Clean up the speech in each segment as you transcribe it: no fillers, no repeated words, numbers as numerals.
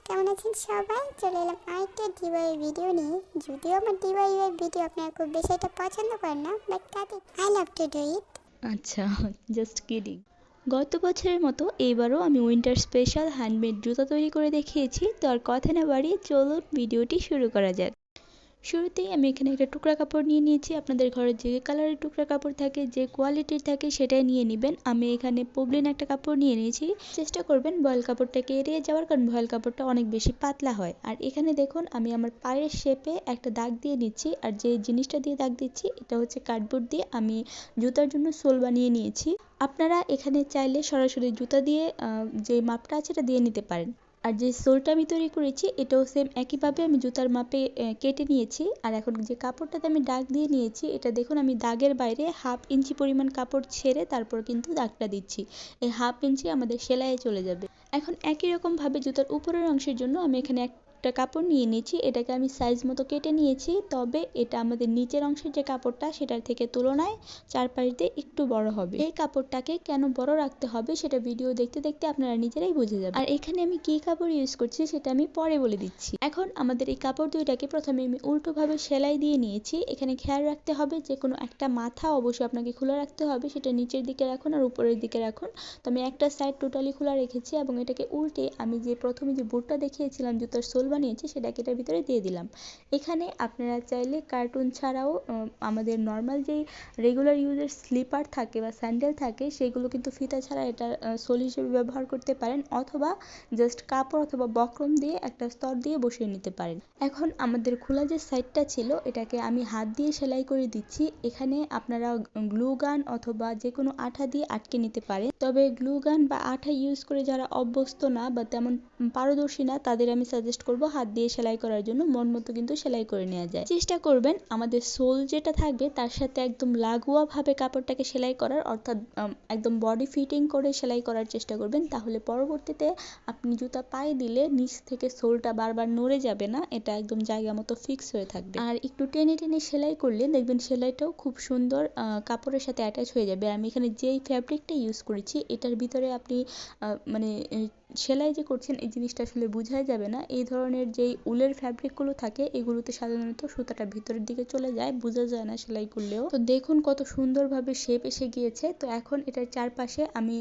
কেমন আছেন সবাই? চলে এলাম আরেকটা ডিআইওয়াই ভিডিও নিয়ে। যদিও আমার ডিআইওয়াই ভিডিও আপনারা খুব বেশি একটা পছন্দ করেন না, বাট তাতে I love to do it. আচ্ছা, জাস্ট কিডিং। গত বছরের মতো এবারও আমি উইন্টার স্পেশাল হ্যান্ডমেড জুতা তৈরি করে দেখিয়েছি। তো আর কথা না বাড়িয়ে চলুন ভিডিওটি শুরু করা যাক। শুরুতেই আমি এখানে একটা টুকরা কাপড় নিয়ে নিয়েছি। আপনাদের ঘরে যে কালারের টুকরা কাপড় থাকে, যে কোয়ালিটির থাকে সেটাই নিয়ে নেবেন। আমি এখানে পবলিন একটা কাপড় নিয়ে নিয়েছি। চেষ্টা করবেন ভয়েল কাপড়টাকে এড়িয়ে যাওয়ার, কারণ ভয়েল কাপড়টা অনেক বেশি পাতলা হয়। আর এখানে দেখুন আমি আমার পায়ের শেপে একটা দাগ দিয়ে নিচ্ছি। আর যে জিনিসটা দিয়ে দাগ দিচ্ছি এটা হচ্ছে কার্ডবোর্ড দিয়ে আমি জুতার জন্য সোল বানিয়ে নিয়েছি। আপনারা এখানে চাইলে সরাসরি জুতা দিয়ে যে মাপটা আছে এটা দিয়ে নিতে পারেন। আর যে সোলটা আমি তৈরি করেছি এটাও সেম একইভাবে আমি জুতার মাপে কেটে নিয়েছি। আর এখন যে কাপড়টাতে আমি দাগ দিয়ে নিয়েছি এটা দেখুন আমি দাগের বাইরে 1/2 ইঞ্চি পরিমাণ কাপড় ছেড়ে তারপর কিন্তু দাগটা দিচ্ছি। এই 1/2 ইঞ্চি আমাদের সেলাইয়ে চলে যাবে। এখন একই রকম ভাবে জুতার উপরের অংশের জন্য আমি এখানে একটা কাপড় নিয়ে নিয়েছি। এটাকে আমি সাইজ মতো কেটে নিয়েছি, তবে এটা আমাদের নিচের অংশের যে কাপড়টা সেটার থেকে তুলনায় চারপাশ দিয়ে একটু বড় হবে। এই কাপড়টাকে কেন বড় রাখতে হবে সেটা ভিডিও দেখতে দেখতে আপনারা নিজেরাই বুঝে যাবেন। আর এখানে আমি কি কাপড় ইউজ করছি সেটা আমি পরে বলে দিচ্ছি। এখন আমাদের এই কাপড় দুইটাকে প্রথমে আমি উল্টো ভাবে সেলাই দিয়ে নিয়েছি। এখানে খেয়াল রাখতে হবে যে কোনো একটা মাথা অবশ্যই আপনাকে খোলা রাখতে হবে, সেটা নিচের দিকে রাখুন আর উপরের দিকে রাখুন। তো আমি একটা সাইড টোটালি খোলা রেখেছি এবং এটাকে উল্টে আমি যে প্রথমে যে বোর্ডটা দেখিয়েছিলাম জুতার সোল বানিয়েছি সেটাকে এটার ভিতরে দিয়ে দিলাম। এখানে আপনারা চাইলে কার্টুন ছাড়াও আমাদের নর্মাল যেই রেগুলার ইউজের স্লিপার থাকে বা স্যান্ডেল থাকে সেগুলো কিন্তু ফিতা ছাড়া এটা সোল হিসেবে ব্যবহার করতে পারেন, অথবা জাস্ট কাপড় অথবা বক্রম দিয়ে একটা স্তর দিয়ে বসিয়ে নিতে পারেন। এখন আমাদের খোলা যে সাইডটা ছিল এটাকে আমি হাত দিয়ে সেলাই করে দিচ্ছি। এখানে আপনারা গ্লু গান অথবা যে কোনো আঠা দিয়ে আটকে নিতে পারেন, তবে গ্লু গান বা আঠা ইউজ করে যারা অভ্যস্ত না বা তেমন পারদর্শী না তাদের আমি সাজেস্ট করব হাত দিয়ে সেলাই করার জন্য। মন মতো কিন্তু সেলাই করে নেওয়া যায়। চেষ্টা করবেন আমাদের সোল যেটা থাকবে তার সাথে একদম লাগোয়া ভাবে কাপড়টাকে সেলাই করার, অর্থাৎ একদম বডি ফিটিং করে সেলাই করার চেষ্টা করবেন। তাহলে পরবর্তীতে আপনি জুতা পায়ে দিলে নিচ থেকে সোলটা বারবার নড়ে যাবে না, এটা একদম জায়গা মতো ফিক্স হয়ে থাকবে। আর একটু টেনে টেনে সেলাই করলে দেখবেন সেলাইটাও খুব সুন্দর কাপড়ের সাথে অ্যাটাচ হয়ে যাবে। আমি এখানে যেই ফ্যাব্রিকটা ইউজ করেছি এটার ভিতরে আপনি মানে সেলাই যে করছেন এই জিনিসটা আসলে বোঝাই যাবে না। এই ধরনের যেই উলের ফ্যাব্রিকগুলো থাকে এগুলোতে সাধারণত সুতাটা ভিতরের দিকে চলে যায়, বোঝা যায় না সেলাই করলেও। তো দেখুন কত সুন্দরভাবে শেপ এসে গিয়েছে। তো এখন এটার চারপাশে আমি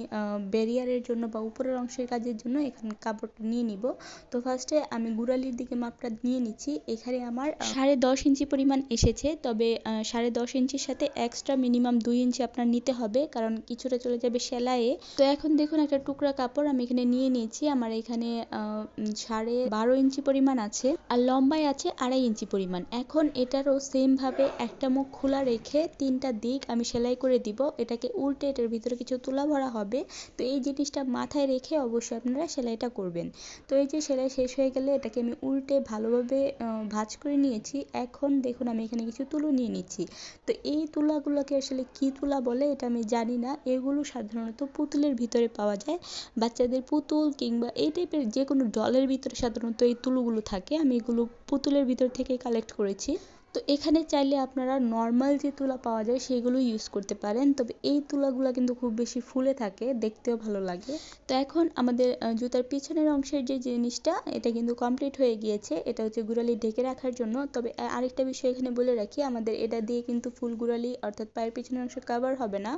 ব্যারিয়ারের জন্য বা উপরের অংশের কাজের জন্য এখানে কাপড়টা নিয়ে নিব। তো ফার্স্টে আমি গুড়ালির দিকে মাপটা নিয়ে নিচ্ছি। এখানে আমার 10.5 ইঞ্চি পরিমাণ এসেছে, তবে 10.5 ইঞ্চির সাথে এক্সট্রা মিনিমাম 2 ইঞ্চি আপনার নিতে হবে, কারণ কিছুটা চলে যাবে সেলাইয়ে। তো এখন দেখুন একটা টুকরা কাপড় আমি এখানে নিয়ে নিয়েছি। আমার এখানে 12.5 ইঞ্চি পরিমাণ আছে আর লম্বায় আছে 2.5 ইঞ্চি পরিমাণ। এখন এটারও সেম ভাবে একটা মুখ খোলা রেখে 3টা দিক আমি সেলাই করে দিব। এটাকে উল্টে এটার ভিতরে কিছু তুলা ভরা হবে। তো এই জিনিসটা মাথায় রেখে অবশ্যই আপনারা সেলাইটা করবেন। তো এই যে সেলাই শেষ হয়ে গেলে এটাকে আমি উল্টে ভালোভাবে ভাঁজ করে নিয়েছি। এখন দেখুন আমি এখানে কিছু তুলো নিয়ে নিচ্ছি। তো এই তুলাগুলোকে আসলে কি তুলা বলে এটা আমি জানি না। এগুলো সাধারণত পুতুলের ভিতরে পাওয়া যায়। বাচ্চাদের পুতুল কিংবা এই টাইপের যে কোনো ডলের ভিতরে সাধারণত এই তুলোগুলো থাকে। আমি এগুলো পুতুলের ভিতর থেকে কালেক্ট করেছি। তো এখানে চাইলে আপনারা নর্মাল যে তুলা পাওয়া যায় সেগুলো ইউজ করতে পারেন, তবে এই তুলাগুলো কিন্তু খুব বেশি ফুলে থাকে, দেখতেও ভালো লাগে। তো এখন আমাদের জুতার পিছনের অংশের যে জিনিসটা এটা কিন্তু কমপ্লিট হয়ে গিয়েছে। এটা হচ্ছে গুড়ালি ঢেকে রাখার জন্য। তবে আরেকটা বিষয় এখানে বলে রাখি, আমাদের এটা দিয়ে কিন্তু ফুল গুড়ালি অর্থাৎ পায়ের পিছনের অংশ কভার হবে না।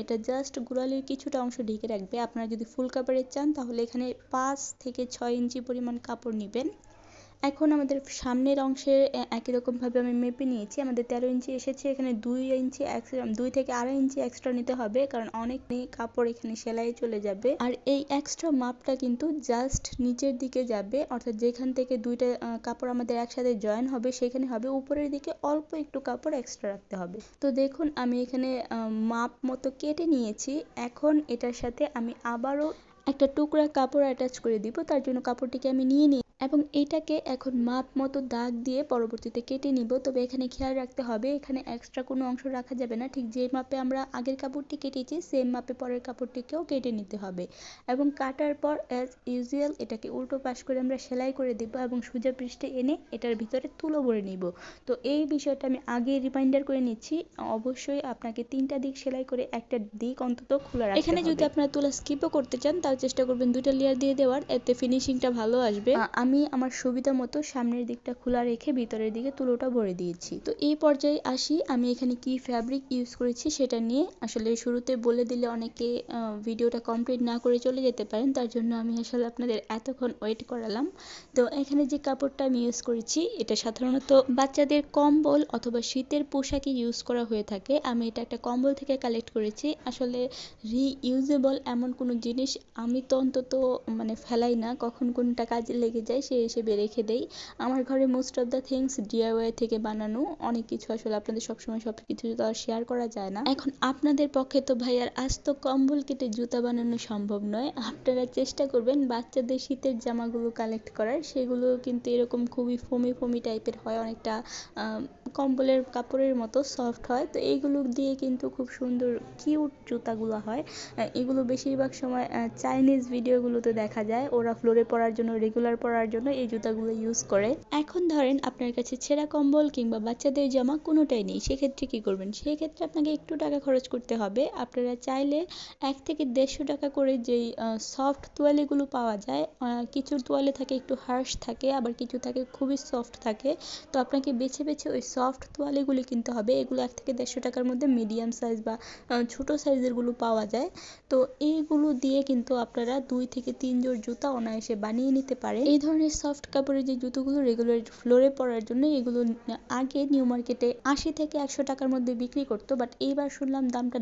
এটা জাস্ট গুড়ালির কিছুটা অংশ ঢেকে রাখবে। আপনারা যদি ফুল কাভারেজ চান তাহলে এখানে 5 থেকে 6 ইঞ্চি পরিমাণ কাপড় নেবেন। এখন আমাদের সামনের অংশের একই রকমভাবে আমি মেপে নিয়েছি। আমাদের 13 ইঞ্চি এসেছে, এখানে 2 ইঞ্চি এক্সট্রা, 2 থেকে 2.5 ইঞ্চি এক্সট্রা নিতে হবে, কারণ অনেক কাপড় এখানে সেলাই চলে যাবে। আর এই এক্সট্রা মাপটা কিন্তু জাস্ট নিচের দিকে যাবে, অর্থাৎ যেখান থেকে দুইটা কাপড় আমাদের একসাথে জয়েন হবে সেখানে হবে। উপরের দিকে অল্প একটু কাপড় এক্সট্রা রাখতে হবে। তো দেখুন আমি এখানে মাপ মতো কেটে নিয়েছি। এখন এটার সাথে আমি আবারও একটা টুকরা কাপড় অ্যাটাচ করে দিব। তার জন্য কাপড়টিকে আমি নিয়ে নিই এবং এটাকে এখন মাপ মতো দাগ দিয়ে পরবর্তীতে কেটে নিব। তবে এখানে খেয়াল রাখতে হবে এখানে এক্সট্রা কোনো অংশ রাখা যাবে না। ঠিক যে মাপে আমরা আগের কাপড়টি কেটেছি সেম মাপে পরের কাপড়টিকেও কেটে নিতে হবে এবং কাটার পর অ্যাজ ইউজুয়াল এটাকে উল্টো পাশ করে আমরা সেলাই করে দিব এবং সোজা পৃষ্ঠে এনে এটার ভিতরে তুলো ভরে নিব। তো এই বিষয়টা আমি আগে রিমাইন্ডার করে নিচ্ছি। অবশ্যই আপনাকে 3টা দিক সেলাই করে একটা দিক অন্তত খোলা রাখতে হবে। এখানে যদি আপনারা তুলা স্কিপও করতে চান তাহলে চেষ্টা করবেন 2টা লেয়ার দিয়ে দেওয়ার, এতে ফিনিশিংটা ভালো আসবে। আমি আমার সুবিধা মতো সামনের দিকটা খোলা রেখে ভিতরের দিকে তুলোটা ভরে দিয়েছি। তো এই পর্যায়ে আসি, আমি এখানে কি ফ্যাব্রিক ইউজ করেছি সেটা নিয়ে। আসলে শুরুতে বলে দিলে অনেকে ভিডিওটা কমপ্লিট না করে চলে যেতে পারেন, তার জন্য আমি আসলে আপনাদের এতক্ষণ ওয়েট করালাম। তো এখানে যে কাপড়টা আমি ইউজ করেছি এটা সাধারণত বাচ্চাদের কম্বল অথবা শীতের পোশাকে ইউজ করা হয়ে থাকে। আমি এটা একটা কম্বল থেকে কালেক্ট করেছি। আসলে রিইউজেবল এমন কোনো জিনিস আমি তো অন্তত মানে ফেলাই না, কখন কোনটা কাজে লেগে যায় সেই হিসেবে রেখে দেই। আমার ঘরে most of the things DIY থেকে বানানো, অনেক কিছু আসলে আপনাদের সবসময় সব কিছু তো আর শেয়ার করা যায় না। এখন আপনাদের পক্ষে তো ভাই আর আস্ত কম্বল কেটে জুতা বানানো সম্ভব নয়, আপনারা চেষ্টা করবেন বাচ্চাদের শীতের জামাগুলো কালেক্ট করার। সেগুলো কিন্তু এরকম খুবই ফোমি ফোমি টাইপের হয়, অনেকটা কম্বলের কাপড়ের মতো সফট হয়। তো এইগুলো দিয়ে কিন্তু খুব সুন্দর কিউট জুতাগুলো হয়। এগুলো বেশিরভাগ সময় চাইনিজ ভিডিওগুলোতে দেখা যায়, ওরা ফ্লোরে পরার জন্য, রেগুলার পরার জন্য এই জুতাগুলো ইউজ করে। এখন ধরেন আপনার কাছে ছেঁড়া কম্বল কিংবা বাচ্চাদের জামা কোনোটাই নেই, সেক্ষেত্রে কি করবেন? সেক্ষেত্রে আপনাকে একটু টাকা খরচ করতে হবে। আপনারা চাইলে 1 থেকে 150 টাকা করে যেই সফট তোয়ালেগুলো পাওয়া যায়, কিছু তোয়ালে থাকে একটু হার্শ থাকে, আবার কিছু থাকে খুবই সফট থাকে। তো আপনাকে বেছে বেছে ওই সফট তোয়ালেগুলি কিনতে হবে। এগুলো 1 থেকে 150 টাকার মধ্যে মিডিয়াম সাইজ বা ছোট সাইজের গুলো পাওয়া যায়। তো এইগুলো দিয়ে কিন্তু আপনারা 2 থেকে 3 জোড় জুতা অনায়াসে বানিয়ে নিতে পারেন। এই ধরনের সফট কাপড়ের যে জুতোগুলো রেগুলার ফ্লোরে পরার জন্য, এগুলো আগে নিউ মার্কেটে 80 থেকে 100 টাকার মধ্যে বিক্রি করতো, বাট এইবার শুনলাম দামটা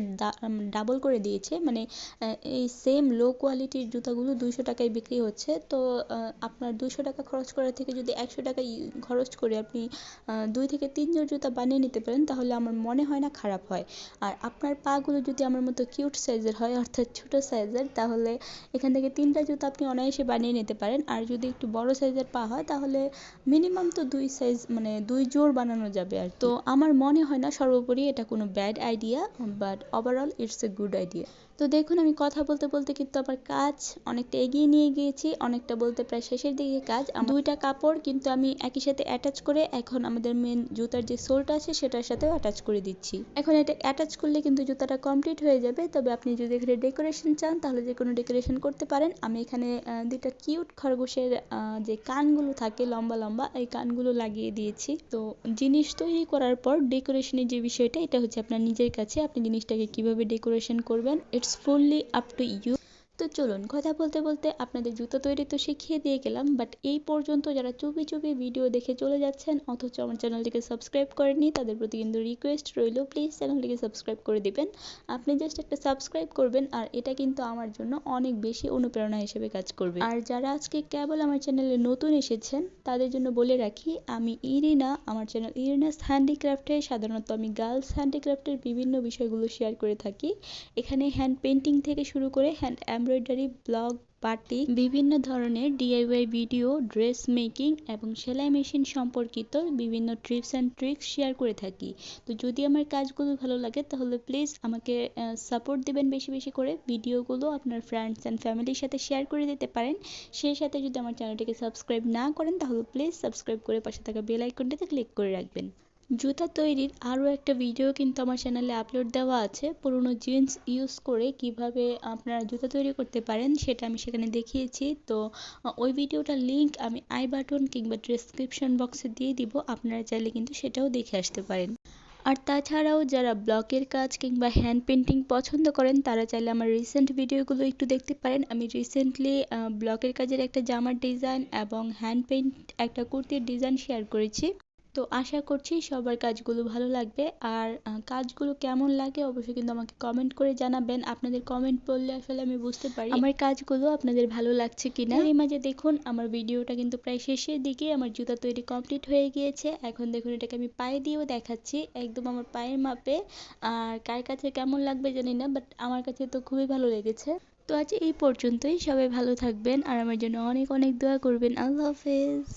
ডাবল করে দিয়েছে। মানে এই সেম লো কোয়ালিটির জুতাগুলো 200 টাকায় বিক্রি হচ্ছে। তো আপনার 200 টাকা খরচ করার থেকে যদি 100 টাকা খরচ করে আপনি 2 থেকে 3 জোড় জুতা বানিয়ে নিতে পারেন, তাহলে আমার মনে হয় না খারাপ হয়। আর আপনার পাগুলো যদি আমার মতো কিউট সাইজের হয়, অর্থাৎ ছোট সাইজের, তাহলে এখান থেকে 3টা জুতা আপনি অনায়াসে বানিয়ে নিতে পারেন। আর যদি একটু বড় সাইজের পা হয়, তাহলে মিনিমাম তো 2 সাইজ মানে 2 জোড় বানানো যাবে। আর তো আমার মনে হয় না সর্বোপরি এটা কোনো bad idea, but overall it's a good idea. তো দেখুন, আমি কথা বলতে বলতে কিন্তু আবার কাজ অনেকটা এগিয়ে নিয়ে গিয়েছি, অনেকটা বলতে প্রায় শেষের দিকে কাজ। 2টা কাপড় কিন্তু আমি একই সাথে অ্যাটাচ করে এখন আমাদের মেন জুতার যে সোলটা আছে সেটার সাথেও অ্যাটাচ করে দিচ্ছি। এখন এটা অ্যাটাচ করলে কিন্তু জুতাটা কমপ্লিট হয়ে যাবে। তবে আপনি যদি এখানে ডেকোরেশন চান তাহলে যে কোনো ডেকোরেশন করতে পারেন। আমি এখানে 2টা কিউট খরগোশের যে কানগুলো থাকে লম্বা লম্বা, এই কানগুলো লাগিয়ে দিয়েছি। তো জিনিস তৈরি করার পর ডেকোরেশনের যে বিষয়টা, এটা হচ্ছে আপনার নিজের কাছে, আপনি জিনিসটাকে কিভাবে ডেকোরেশন করবেন, it's fully up to you. তো চলুন, কথা বলতে বলতে আপনাদের জুতো তৈরি তো শিখিয়ে দিয়ে গেলাম, বাট এই পর্যন্ত যারা চুপি চুপি ভিডিও দেখে চলে যাচ্ছেন অথচ আমার চ্যানেলটিকে সাবস্ক্রাইব করেননি, তাদের প্রতি কিন্তু রিকোয়েস্ট রইল, প্লিজ চ্যানেলটিকে সাবস্ক্রাইব করে দিবেন। আপনি জাস্ট একটা সাবস্ক্রাইব করবেন, আর এটা কিন্তু আমার জন্য অনেক বেশি অনুপ্রেরণা হিসেবে কাজ করবে। আর যারা আজকে কেবল আমার চ্যানেলে নতুন এসেছেন তাদের জন্য বলে রাখি, আমি ইরিনা, আমার চ্যানেল ইরিনাস হ্যান্ডিক্রাফটে সাধারণত আমি গার্লস হ্যান্ডিক্রাফটের বিভিন্ন বিষয়গুলো শেয়ার করে থাকি। এখানে হ্যান্ড পেন্টিং থেকে শুরু করে হ্যান্ড এমব্রয়ডারি, ব্লগ, পার্টি, বিভিন্ন ধরনের ডিআইওয়াই ভিডিও, ড্রেস মেকিং এবং সেলাই মেশিন সম্পর্কিত বিভিন্ন টিপস অ্যান্ড ট্রিক্স শেয়ার করে থাকি। তো যদি আমার কাজগুলো ভালো লাগে তাহলে প্লিজ আমাকে সাপোর্ট দিবেন বেশি বেশি করে। ভিডিওগুলো আপনার ফ্রেন্ডস অ্যান্ড ফ্যামিলির সাথে শেয়ার করে দিতে পারেন। সেই সাথে যদি আমার চ্যানেলটিকে সাবস্ক্রাইব না করেন তাহলে প্লিজ সাবস্ক্রাইব করে পাশে থাকা বেল আইকনটিতে ক্লিক করে রাখবেন। জুতা তৈরির আরও একটা ভিডিও কিন্তু আমার চ্যানেলে আপলোড দেওয়া আছে, পুরনো জিন্স ইউজ করে কিভাবে আপনারা জুতা তৈরি করতে পারেন সেটা আমি সেখানে দেখিয়েছি। তো ওই ভিডিওটার লিঙ্ক আমি আই বাটন কিংবা ডেসক্রিপশন বক্সে দিয়ে দিব, আপনারা চাইলে কিন্তু সেটাও দেখে আসতে পারেন। আর তাছাড়াও যারা ব্লকের কাজ কিংবা হ্যান্ড পেন্টিং পছন্দ করেন তারা চাইলে আমার রিসেন্ট ভিডিওগুলো একটু দেখতে পারেন। আমি রিসেন্টলি ব্লকের কাজের একটা জামার ডিজাইন এবং হ্যান্ড পেন্ট একটা কুর্তির ডিজাইন শেয়ার করেছি। তো আশা করছি সবার কাজগুলো ভালো লাগবে। আর কাজগুলো কেমন লাগে অবশ্যই কিন্তু আমাকে কমেন্ট করে জানাবেন। আপনাদের কমেন্ট পড়লে আসলে আমি বুঝতে পারি আমার কাজগুলো আপনাদের ভালো লাগছে কিনা। এর মাঝে দেখুন আমার ভিডিওটা কিন্তু প্রায় শেষের দিকে, আমার জুতা তৈরি কমপ্লিট হয়ে গিয়েছে। এখন দেখুন এটাকে আমি পায়ে দিয়েও দেখাচ্ছি, একদম আমার পায়ের মাপে। আর কার কাছে কেমন লাগবে জানি না, বাট আমার কাছে তো খুবই ভালো লেগেছে। তো আজ এই পর্যন্তই, সবাই ভালো থাকবেন আর আমার জন্য অনেক অনেক দোয়া করবেন। আল্লাহ হাফেজ।